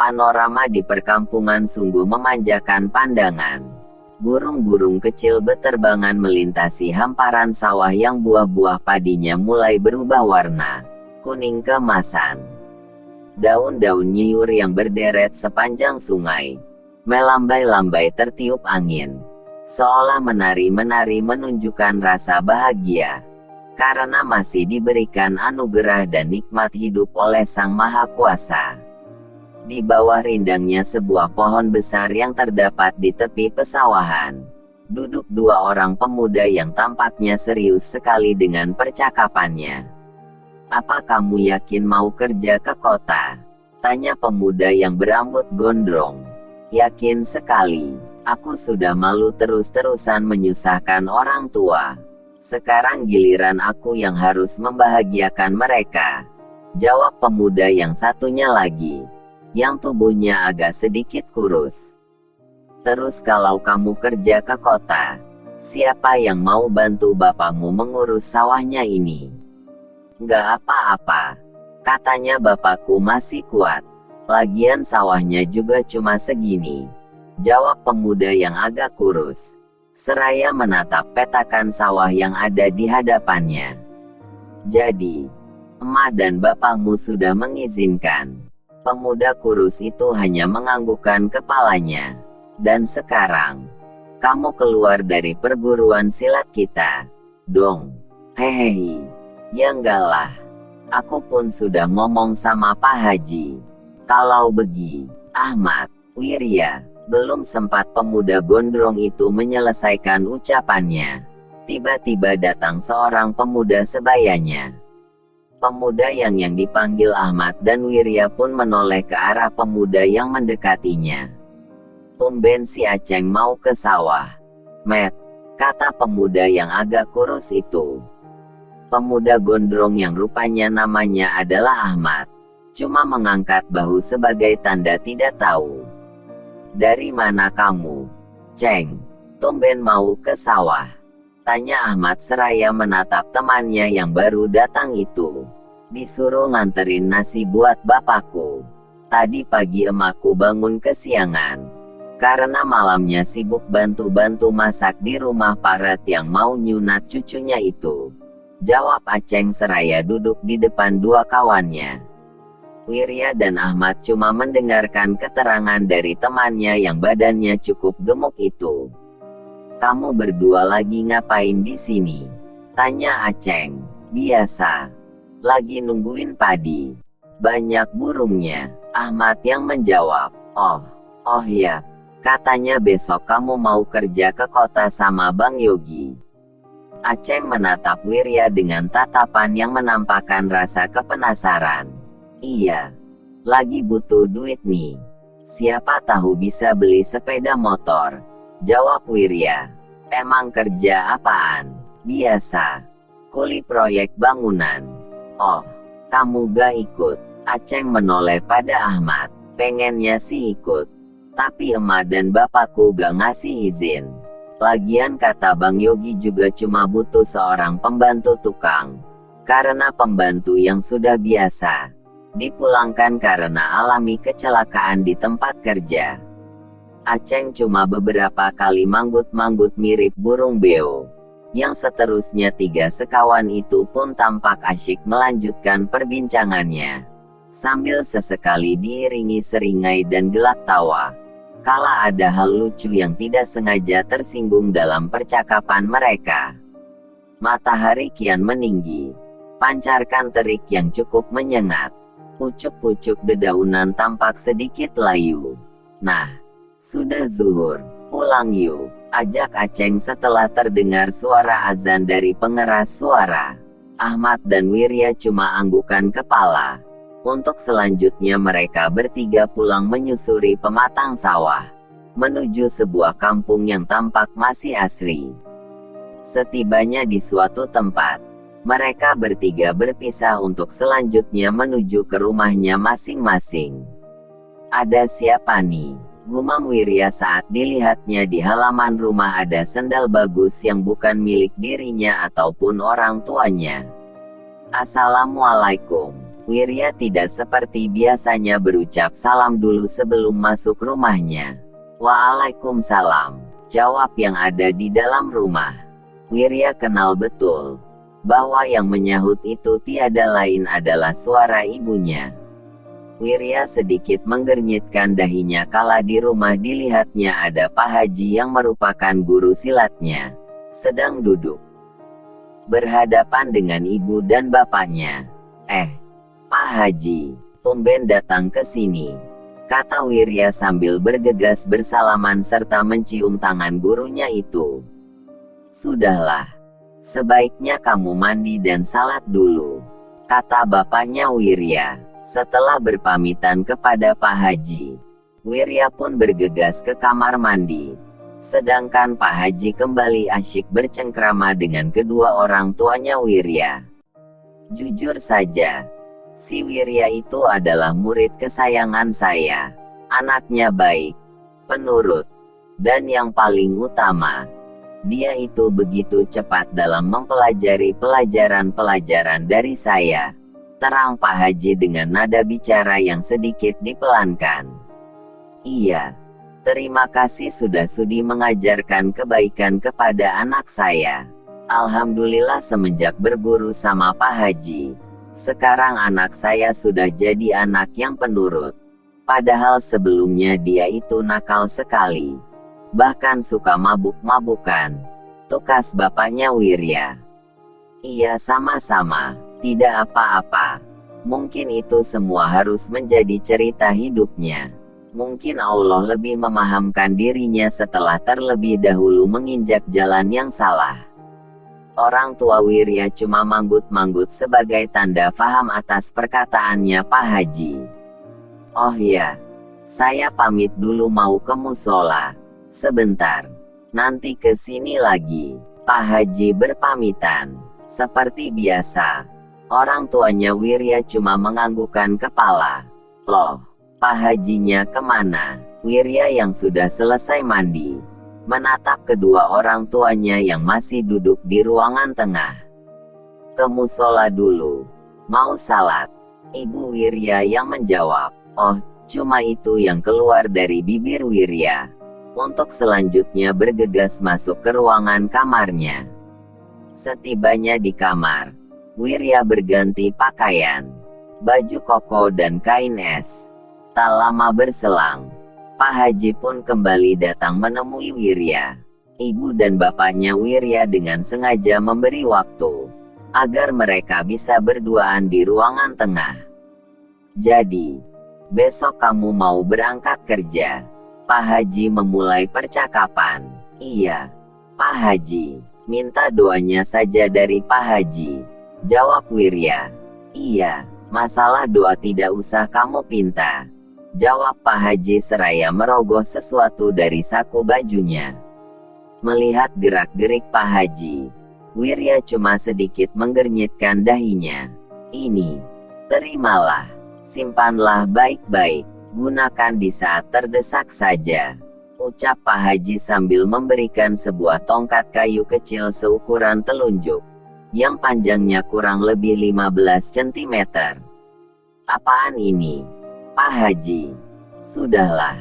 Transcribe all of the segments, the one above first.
Panorama di perkampungan sungguh memanjakan pandangan. Burung-burung kecil beterbangan melintasi hamparan sawah yang buah-buah padinya mulai berubah warna kuning keemasan. Daun-daun nyiur yang berderet sepanjang sungai melambai-lambai tertiup angin, seolah menari-menari menunjukkan rasa bahagia karena masih diberikan anugerah dan nikmat hidup oleh Sang Maha Kuasa. Di bawah rindangnya sebuah pohon besar yang terdapat di tepi pesawahan, duduk dua orang pemuda yang tampaknya serius sekali dengan percakapannya. "Apa kamu yakin mau kerja ke kota?" tanya pemuda yang berambut gondrong. "Yakin sekali. Aku sudah malu terus-terusan menyusahkan orang tua. Sekarang giliran aku yang harus membahagiakan mereka," jawab pemuda yang satunya lagi, yang tubuhnya agak sedikit kurus. "Terus kalau kamu kerja ke kota, siapa yang mau bantu bapakmu mengurus sawahnya ini?" "Nggak apa-apa. Katanya bapakku masih kuat. Lagian sawahnya juga cuma segini," jawab pemuda yang agak kurus, seraya menatap petakan sawah yang ada di hadapannya. "Jadi, emak dan bapakmu sudah mengizinkan?" Pemuda kurus itu hanya menganggukkan kepalanya. "Dan sekarang, kamu keluar dari perguruan silat kita, dong?" "Hehehe. Ya enggak lah. Aku pun sudah ngomong sama Pak Haji. Kalau begi, Ahmad, Wirya." Belum sempat pemuda gondrong itu menyelesaikan ucapannya, tiba-tiba datang seorang pemuda sebayanya. Pemuda yang dipanggil Ahmad dan Wirya pun menoleh ke arah pemuda yang mendekatinya. "Tumben si Aceng mau ke sawah, Met," kata pemuda yang agak kurus itu. Pemuda gondrong yang rupanya namanya adalah Ahmad cuma mengangkat bahu sebagai tanda tidak tahu. "Dari mana kamu, Ceng? Tumben mau ke sawah?" tanya Ahmad seraya menatap temannya yang baru datang itu. "Disuruh nganterin nasi buat bapakku. Tadi pagi emakku bangun kesiangan, karena malamnya sibuk bantu-bantu masak di rumah Paret yang mau nyunat cucunya itu," jawab Aceng seraya duduk di depan dua kawannya. Wirya dan Ahmad cuma mendengarkan keterangan dari temannya yang badannya cukup gemuk itu. "Kamu berdua lagi ngapain di sini?" tanya Aceng. "Biasa. Lagi nungguin padi. Banyak burungnya," Ahmad yang menjawab. Oh ya. Katanya besok kamu mau kerja ke kota sama Bang Yogi." Aceng menatap Wirya dengan tatapan yang menampakkan rasa kepenasaran. "Iya. Lagi butuh duit nih. Siapa tahu bisa beli sepeda motor," jawab Wirya. "Emang kerja apaan?" "Biasa. Kuli proyek bangunan." "Oh, kamu gak ikut?" Aceng menoleh pada Ahmad. "Pengennya sih ikut, tapi emak dan bapakku gak ngasih izin. Lagian kata Bang Yogi juga cuma butuh seorang pembantu tukang, karena pembantu yang sudah biasa dipulangkan karena alami kecelakaan di tempat kerja." Aceng cuma beberapa kali manggut-manggut mirip burung beo. Yang seterusnya tiga sekawan itu pun tampak asyik melanjutkan perbincangannya, sambil sesekali diiringi seringai dan gelak tawa, kala ada hal lucu yang tidak sengaja tersinggung dalam percakapan mereka. Matahari kian meninggi, pancarkan terik yang cukup menyengat. Pucuk-pucuk dedaunan tampak sedikit layu. "Nah, sudah zuhur, pulang yuk," ajak Aceng setelah terdengar suara azan dari pengeras suara. Ahmad dan Wirya cuma anggukan kepala. Untuk selanjutnya mereka bertiga pulang menyusuri pematang sawah, menuju sebuah kampung yang tampak masih asri. Setibanya di suatu tempat, mereka bertiga berpisah untuk selanjutnya menuju ke rumahnya masing-masing. "Ada siapa nih?" gumam Wirya saat dilihatnya di halaman rumah ada sendal bagus yang bukan milik dirinya ataupun orang tuanya. "Assalamualaikum," Wirya tidak seperti biasanya berucap salam dulu sebelum masuk rumahnya. Waalaikumsalam, jawab yang ada di dalam rumah. Wirya kenal betul bahwa yang menyahut itu tiada lain adalah suara ibunya. Wirya sedikit menggernyitkan dahinya kala di rumah dilihatnya ada Pak Haji yang merupakan guru silatnya, sedang duduk berhadapan dengan ibu dan bapaknya. Pak Haji, tumben datang ke sini, kata Wirya sambil bergegas bersalaman serta mencium tangan gurunya itu. Sudahlah, sebaiknya kamu mandi dan salat dulu, kata bapaknya Wirya. Setelah berpamitan kepada Pak Haji, Wirya pun bergegas ke kamar mandi. Sedangkan Pak Haji kembali asyik bercengkrama dengan kedua orang tuanya Wirya. Jujur saja, si Wirya itu adalah murid kesayangan saya. Anaknya baik, penurut, dan yang paling utama, dia itu begitu cepat dalam mempelajari pelajaran-pelajaran dari saya, terang Pak Haji dengan nada bicara yang sedikit dipelankan. Iya, terima kasih sudah sudi mengajarkan kebaikan kepada anak saya. Alhamdulillah semenjak berguru sama Pak Haji, sekarang anak saya sudah jadi anak yang penurut. Padahal sebelumnya dia itu nakal sekali, bahkan suka mabuk-mabukan, tukas bapaknya Wirya. Iya, sama-sama, tidak apa-apa. Mungkin itu semua harus menjadi cerita hidupnya. Mungkin Allah lebih memahamkan dirinya setelah terlebih dahulu menginjak jalan yang salah. Orang tua Wirya cuma manggut-manggut sebagai tanda faham atas perkataannya Pak Haji. Oh ya, saya pamit dulu mau ke musola. Sebentar, nanti ke sini lagi. Pak Haji berpamitan. Seperti biasa, orang tuanya Wirya cuma menganggukkan kepala. Loh, Pak Hajinya kemana? Wirya yang sudah selesai mandi menatap kedua orang tuanya yang masih duduk di ruangan tengah. Ke musola dulu. Mau salat? Ibu Wirya yang menjawab. Oh, cuma itu yang keluar dari bibir Wirya. Untuk selanjutnya bergegas masuk ke ruangan kamarnya. Setibanya di kamar, Wirya berganti pakaian, baju koko dan kain es. Tak lama berselang, Pak Haji pun kembali datang menemui Wirya. Ibu dan bapaknya Wirya dengan sengaja memberi waktu agar mereka bisa berduaan di ruangan tengah. Jadi, besok kamu mau berangkat kerja? Pak Haji memulai percakapan. Iya, Pak Haji, minta doanya saja dari Pak Haji, jawab Wirya. Iya, masalah doa tidak usah kamu pinta, jawab Pak Haji seraya merogoh sesuatu dari saku bajunya. Melihat gerak-gerik Pak Haji, Wirya cuma sedikit menggernyitkan dahinya. Ini, terimalah, simpanlah baik-baik, gunakan di saat terdesak saja, ucap Pak Haji sambil memberikan sebuah tongkat kayu kecil seukuran telunjuk, yang panjangnya kurang lebih 15 cm. Apaan ini, Pak Haji? Sudahlah,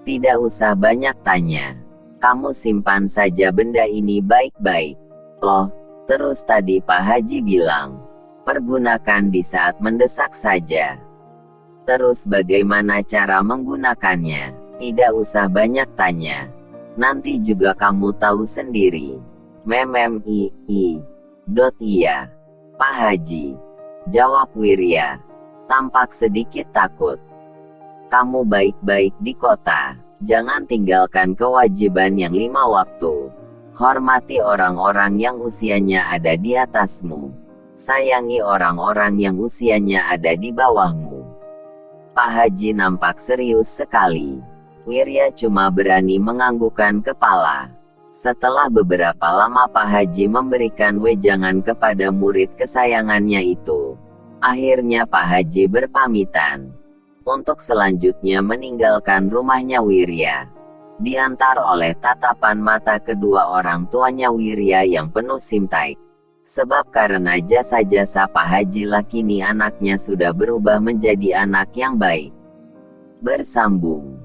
tidak usah banyak tanya. Kamu simpan saja benda ini baik-baik. Loh, terus tadi Pak Haji bilang, pergunakan di saat mendesak saja. Terus bagaimana cara menggunakannya? Tidak usah banyak tanya. Nanti juga kamu tahu sendiri. Iya, Pak Haji, jawab Wirya, tampak sedikit takut. Kamu baik-baik di kota, jangan tinggalkan kewajiban yang 5 waktu. Hormati orang-orang yang usianya ada di atasmu. Sayangi orang-orang yang usianya ada di bawahmu. Pak Haji nampak serius sekali. Wirya cuma berani menganggukkan kepala. Setelah beberapa lama Pak Haji memberikan wejangan kepada murid kesayangannya itu, akhirnya Pak Haji berpamitan untuk selanjutnya meninggalkan rumahnya Wirya. Diantar oleh tatapan mata kedua orang tuanya Wirya yang penuh simpati. Sebab karena jasa-jasa Pak Haji lah kini anaknya sudah berubah menjadi anak yang baik. Bersambung.